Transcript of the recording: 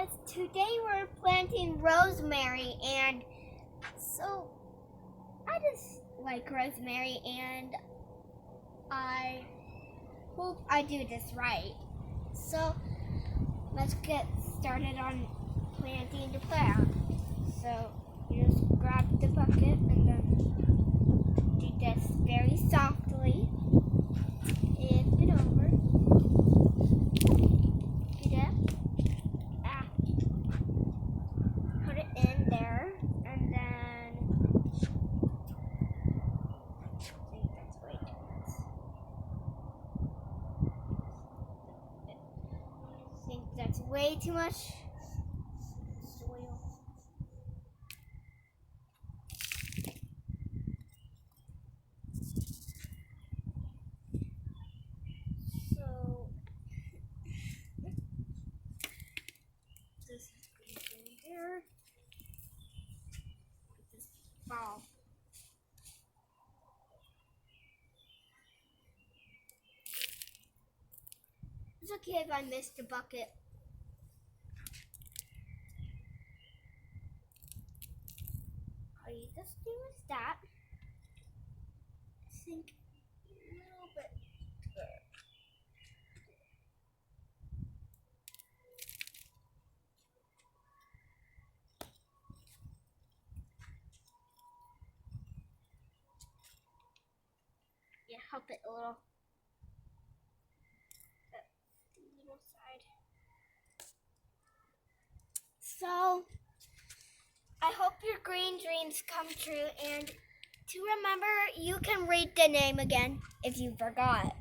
guys, today we're planting rosemary, and so I just like rosemary, and I hope I do this right. So let's get started on planting the plant. So you just grab the bucket and then do this very softly. Flip it over. Do that. Put it in there, and then I think that's way too much. I think that's way too much soil. So this is going to go in there. This ball. It's okay if I missed the bucket. All you just do is that. Sink a little bit there. Yeah, help it a little. That little side. So, I hope your green dreams come true, and to remember, you can read the name again if you forgot.